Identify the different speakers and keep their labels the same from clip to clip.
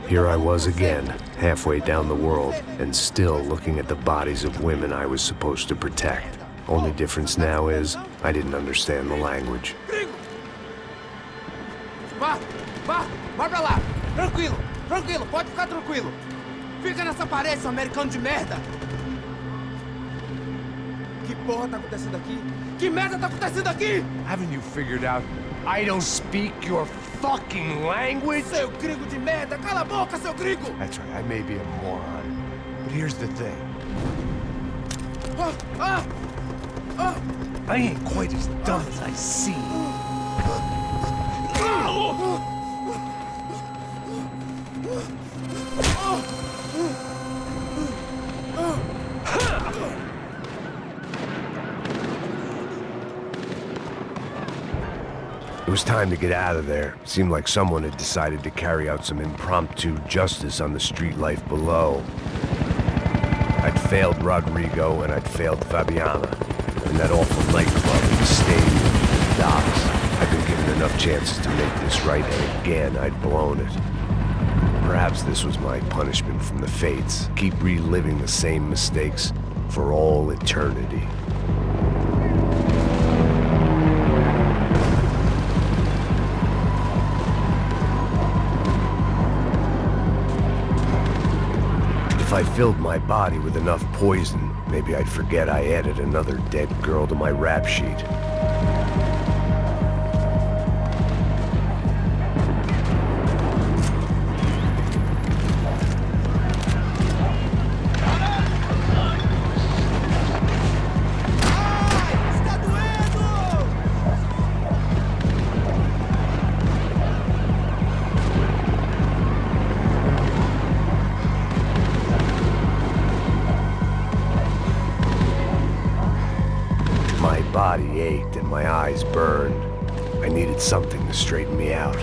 Speaker 1: Here I was again, halfway down the world, and still looking at the bodies of women I was supposed to protect. Only difference now is, I didn't understand the language.
Speaker 2: Vai pra lá! Tranquilo, pode ficar tranquilo! Fica nessa parede, seu americano de merda! Que porra tá acontecendo aqui? Que merda tá acontecendo aqui?
Speaker 3: Haven't you figured out I don't speak your fucking language?
Speaker 2: Seu gringo de merda! Cala a boca, seu gringo!
Speaker 3: That's right, I may be a moron, but here's the thing. I ain't quite as dumb as I seem.
Speaker 1: It was time to get out of there. Seemed like someone had decided to carry out some impromptu justice on the street life below. I'd failed Rodrigo and I'd failed Fabiana. And that awful nightclub, the stadium, the docks. I'd been given enough chances to make this right, and again I'd blown it. Perhaps this was my punishment from the fates. Keep reliving the same mistakes for all eternity. If I filled my body with enough poison, maybe I'd forget I added another dead girl to my rap sheet. My body ached and my eyes burned. I needed something to straighten me out.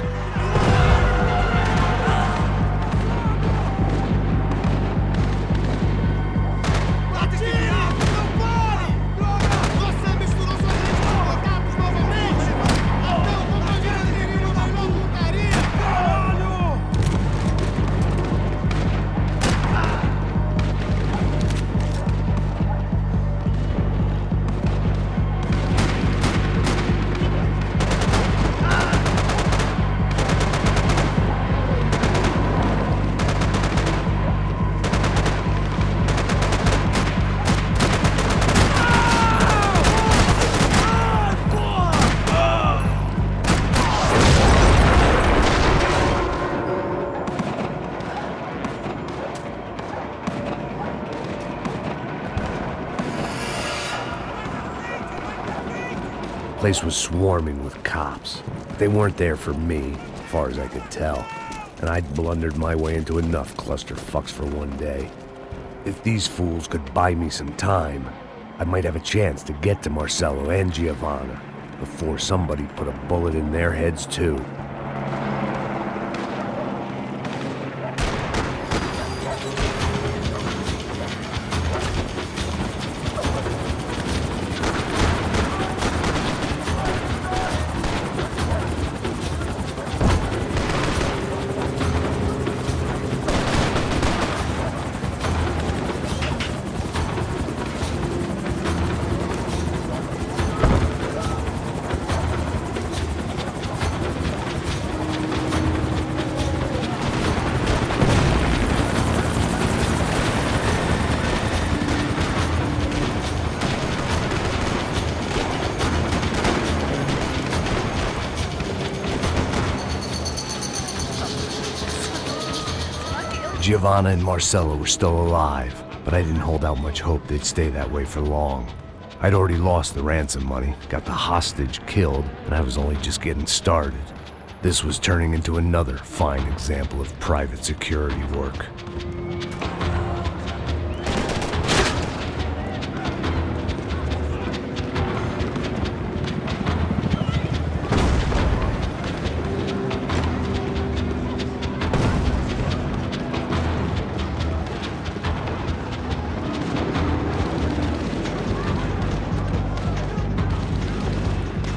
Speaker 1: The place was swarming with cops. They weren't there for me, as far as I could tell, and I'd blundered my way into enough clusterfucks for one day. If these fools could buy me some time, I might have a chance to get to Marcello and Giovanna before somebody put a bullet in their heads too. Giovanna and Marcello were still alive, but I didn't hold out much hope they'd stay that way for long. I'd already lost the ransom money, got the hostage killed, and I was only just getting started. This was turning into another fine example of private security work.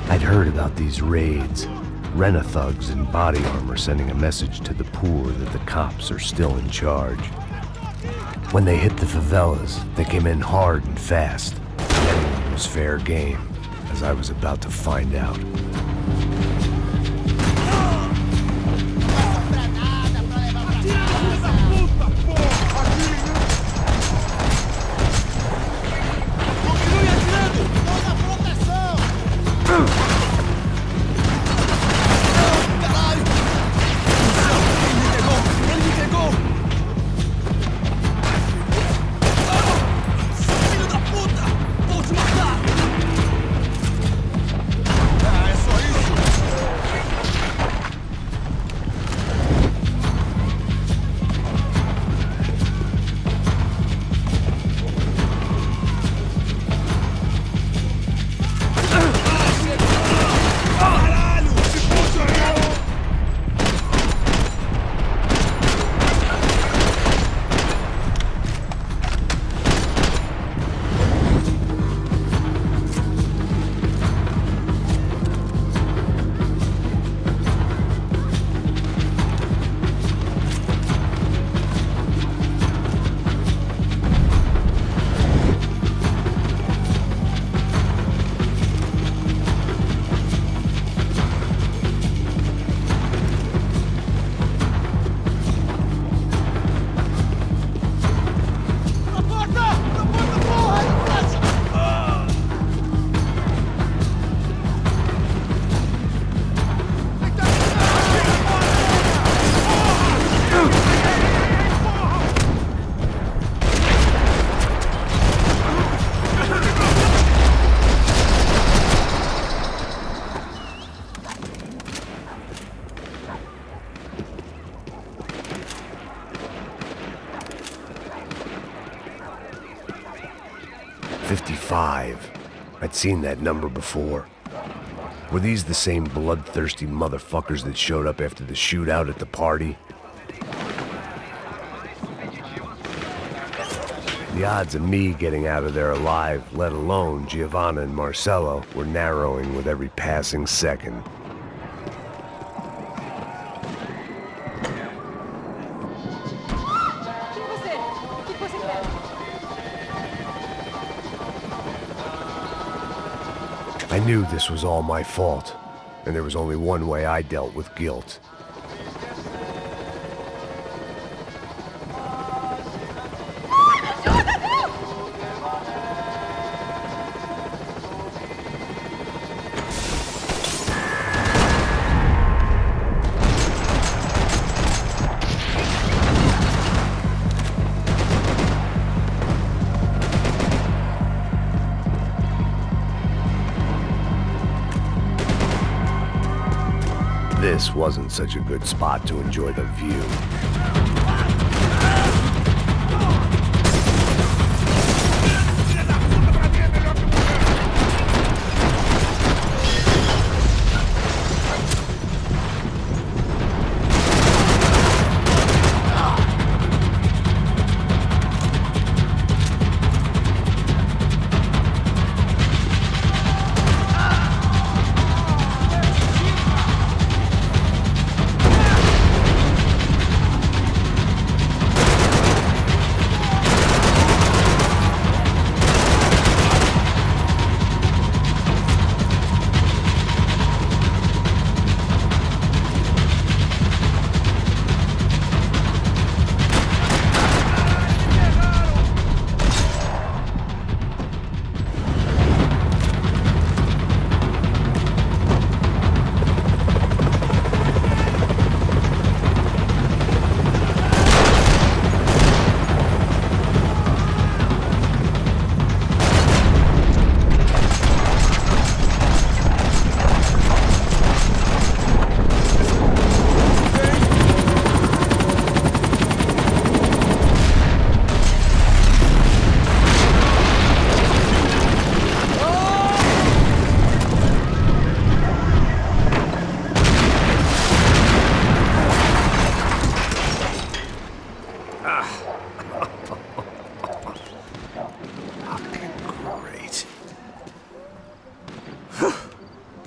Speaker 1: I'd heard about these raids. Rent-a-thugs in body armor sending a message to the poor that the cops are still in charge. When they hit the favelas, they came in hard and fast. Anyone was fair game, as I was about to find out. I'd seen that number before. Were these the same bloodthirsty motherfuckers that showed up after the shootout at the party? The odds of me getting out of there alive, let alone Giovanna and Marcello, were narrowing with every passing second. I knew this was all my fault, and there was only one way I dealt with guilt. This wasn't such a good spot to enjoy the view.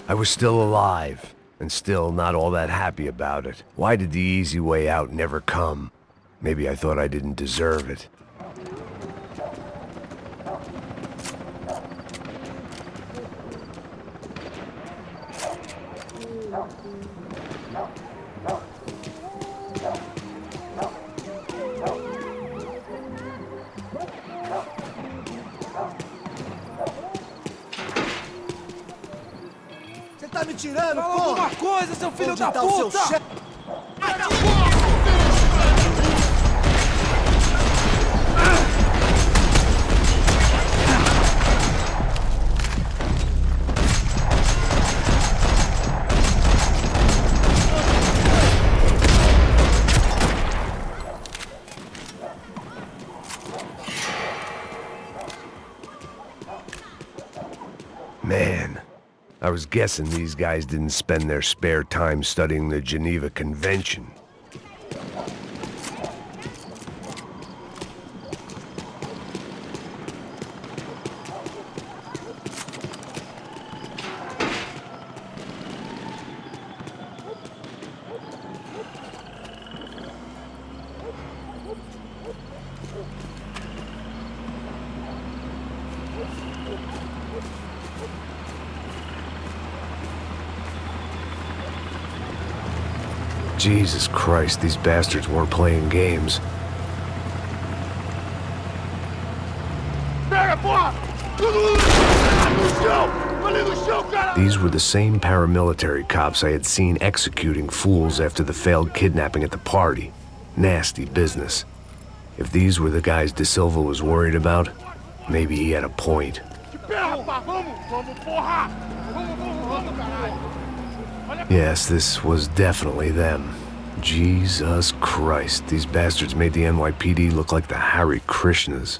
Speaker 1: I was still alive, and still not all that happy about it. Why did the easy way out never come? Maybe I thought I didn't deserve it.
Speaker 2: Você tá me tirando,
Speaker 4: Fala
Speaker 2: porra!
Speaker 4: alguma coisa, seu filho
Speaker 2: Onde
Speaker 4: da
Speaker 2: tá o seu
Speaker 4: puta!
Speaker 2: chefe?
Speaker 1: Man, I was guessing these guys didn't spend their spare time studying the Geneva Convention. Jesus Christ, these bastards weren't playing games. These were the same paramilitary cops I had seen executing fools after the failed kidnapping at the party. Nasty business. If these were the guys De Silva was worried about, maybe he had a point. Yes, this was definitely them. Jesus Christ, these bastards made the NYPD look like the Hare Krishnas.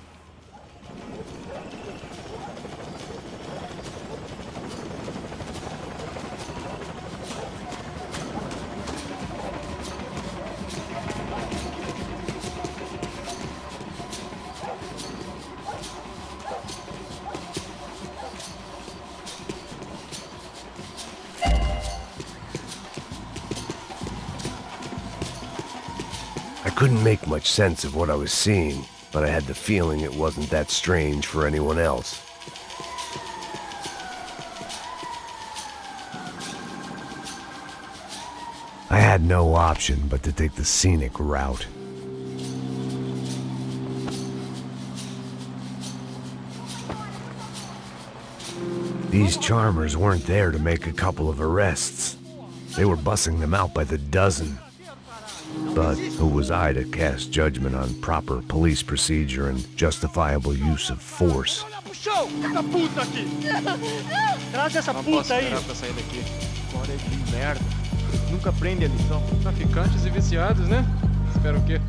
Speaker 1: I couldn't make much sense of what I was seeing, but I had the feeling it wasn't that strange for anyone else. I had no option but to take the scenic route. These charmers weren't there to make a couple of arrests. They were bussing them out by the dozen. But who was I to cast judgment on proper police procedure and justifiable use of force?
Speaker 5: Traz essa puta aí! Pra sair daqui. Fora de merda. Nunca aprende a lição. Traficantes e viciados, né? Espera o quê?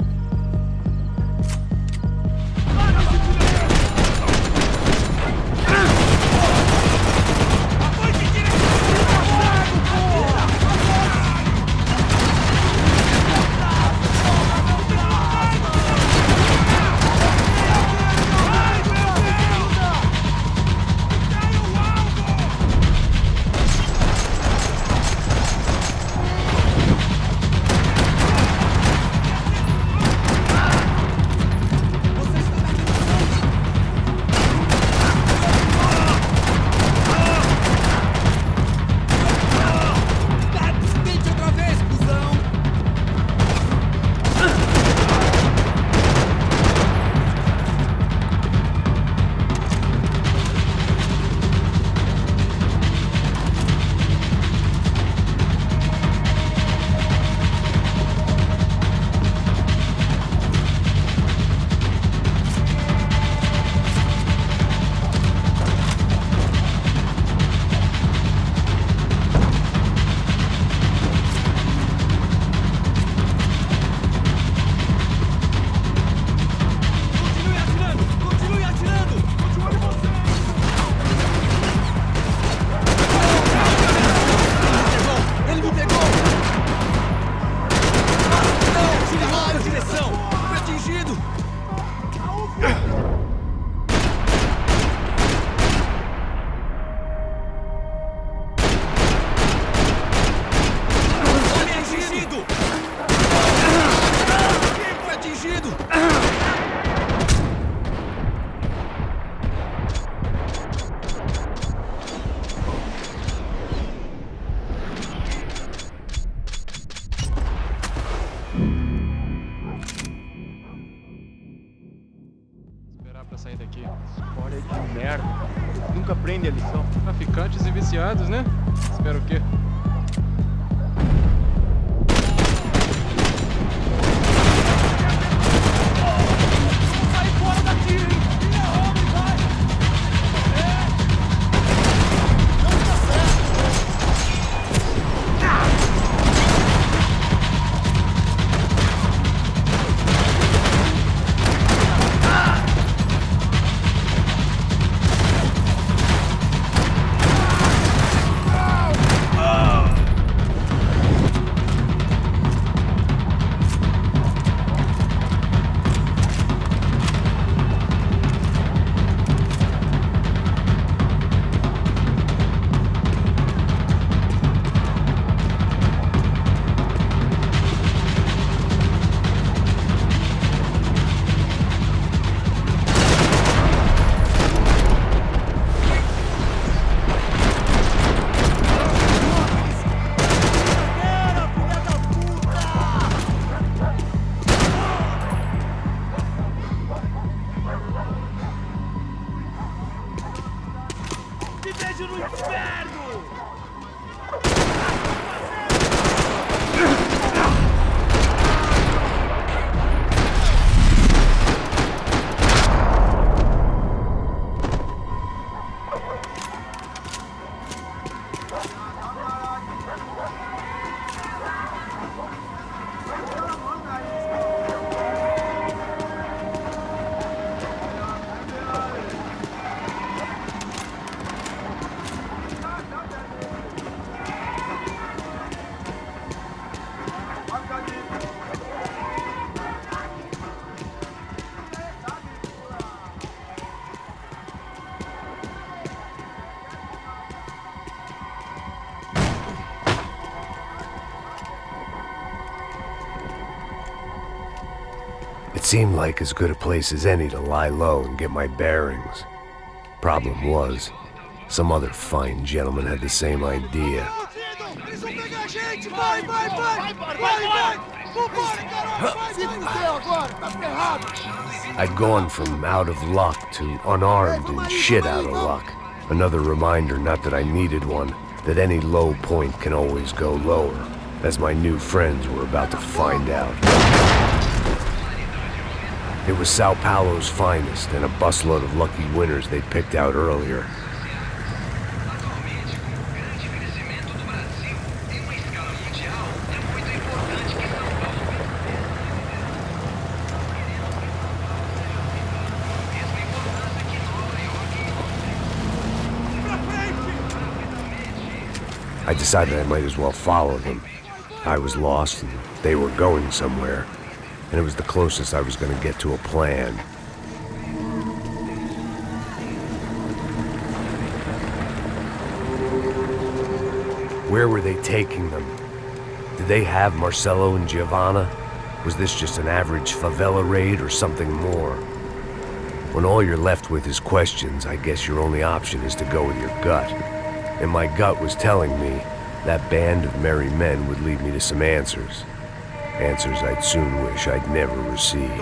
Speaker 5: traficantes e viciados, né? Espero o quê?
Speaker 1: It seemed like as good a place as any to lie low and get my bearings. Problem was, some other fine gentleman had the same idea. I'd gone from out of luck to unarmed and shit out of luck. Another reminder, not that I needed one, that any low point can always go lower, as my new friends were about to find out. It was Sao Paulo's finest, and a busload of lucky winners they'd picked out earlier. I decided I might as well follow them. I was lost, and they were going somewhere. And it was the closest I was going to get to a plan. Where were they taking them? Did they have Marcelo and Giovanna? Was this just an average favela raid or something more? When all you're left with is questions, I guess your only option is to go with your gut. And my gut was telling me that band of merry men would lead me to some answers. Answers I'd soon wish I'd never received.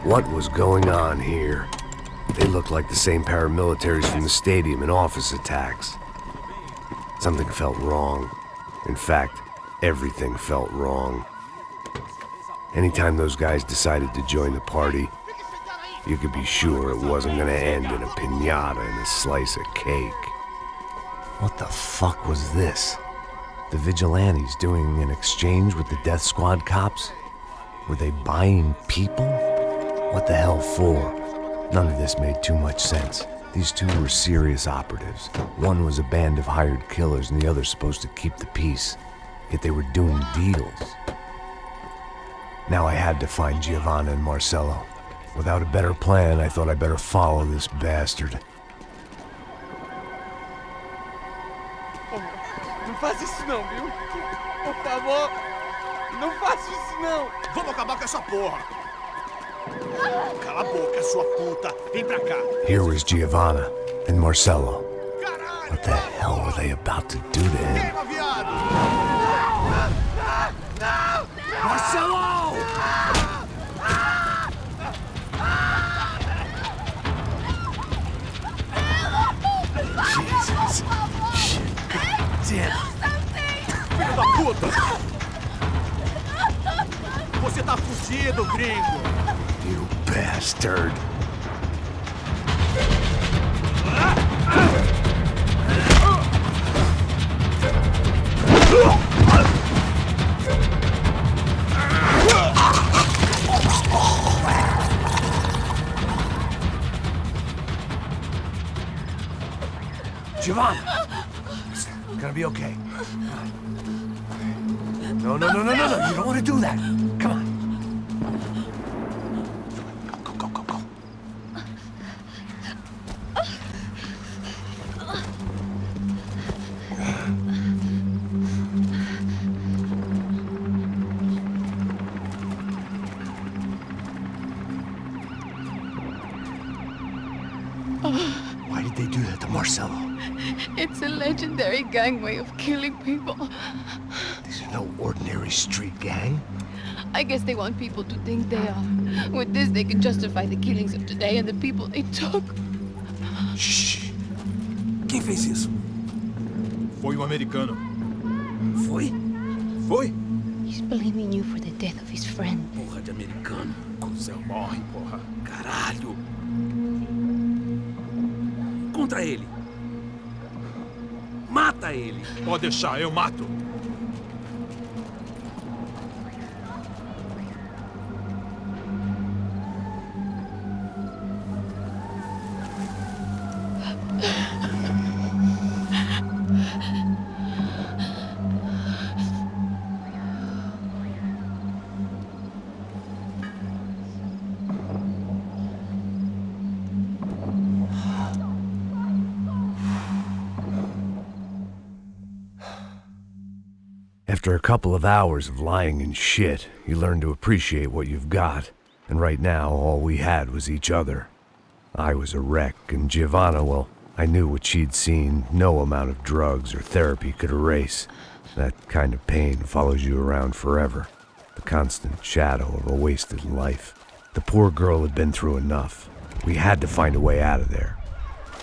Speaker 1: What was going on here? They looked like the same paramilitaries from the stadium and office attacks. Something felt wrong. In fact, everything felt wrong. Anytime those guys decided to join the party, you could be sure it wasn't gonna end in a piñata and a slice of cake. What the fuck was this? The vigilantes doing an exchange with the death squad cops? Were they buying people? What the hell for? None of this made too much sense. These two were serious operatives. One was a band of hired killers and the other supposed to keep the peace. Yet they were doing deals. Now I had to find Giovanna and Marcelo. Without a better plan, I thought I'd better follow this bastard.
Speaker 4: Não faz isso não, viu? Por favor, não faça isso não.
Speaker 6: Vamos acabar com essa porra. Cala a boca, sua puta. Vem pra cá.
Speaker 1: Here was Giovanna and Marcelo. What the hell were they about to do to him?
Speaker 6: Marcelo! Filho da puta! Você tá fudido, gringo!
Speaker 1: You bastard. Giovanna! Listen, gonna be okay. No, no, no, no, no, no. You don't want to do that. Come on. Go, go, go, go. Why did they do that to Marcelo?
Speaker 7: It's a legendary gang way of killing people.
Speaker 1: These are no ordinary street gang.
Speaker 7: I guess they want people to think they are. With this, they can justify the killings of today and the people they took.
Speaker 6: Shh! Quem fez isso? Foi um americano. Foi? Foi?
Speaker 7: He's blaming you for the death of his friend.
Speaker 6: Porra de americano. Cusão morre, porra. Caralho! Contra ele. Mata ele. Pode deixar, eu mato.
Speaker 1: After a couple of hours of lying in shit, you learn to appreciate what you've got. And right now, all we had was each other. I was a wreck, and Giovanna, well, I knew what she'd seen no amount of drugs or therapy could erase. That kind of pain follows you around forever. The constant shadow of a wasted life. The poor girl had been through enough. We had to find a way out of there.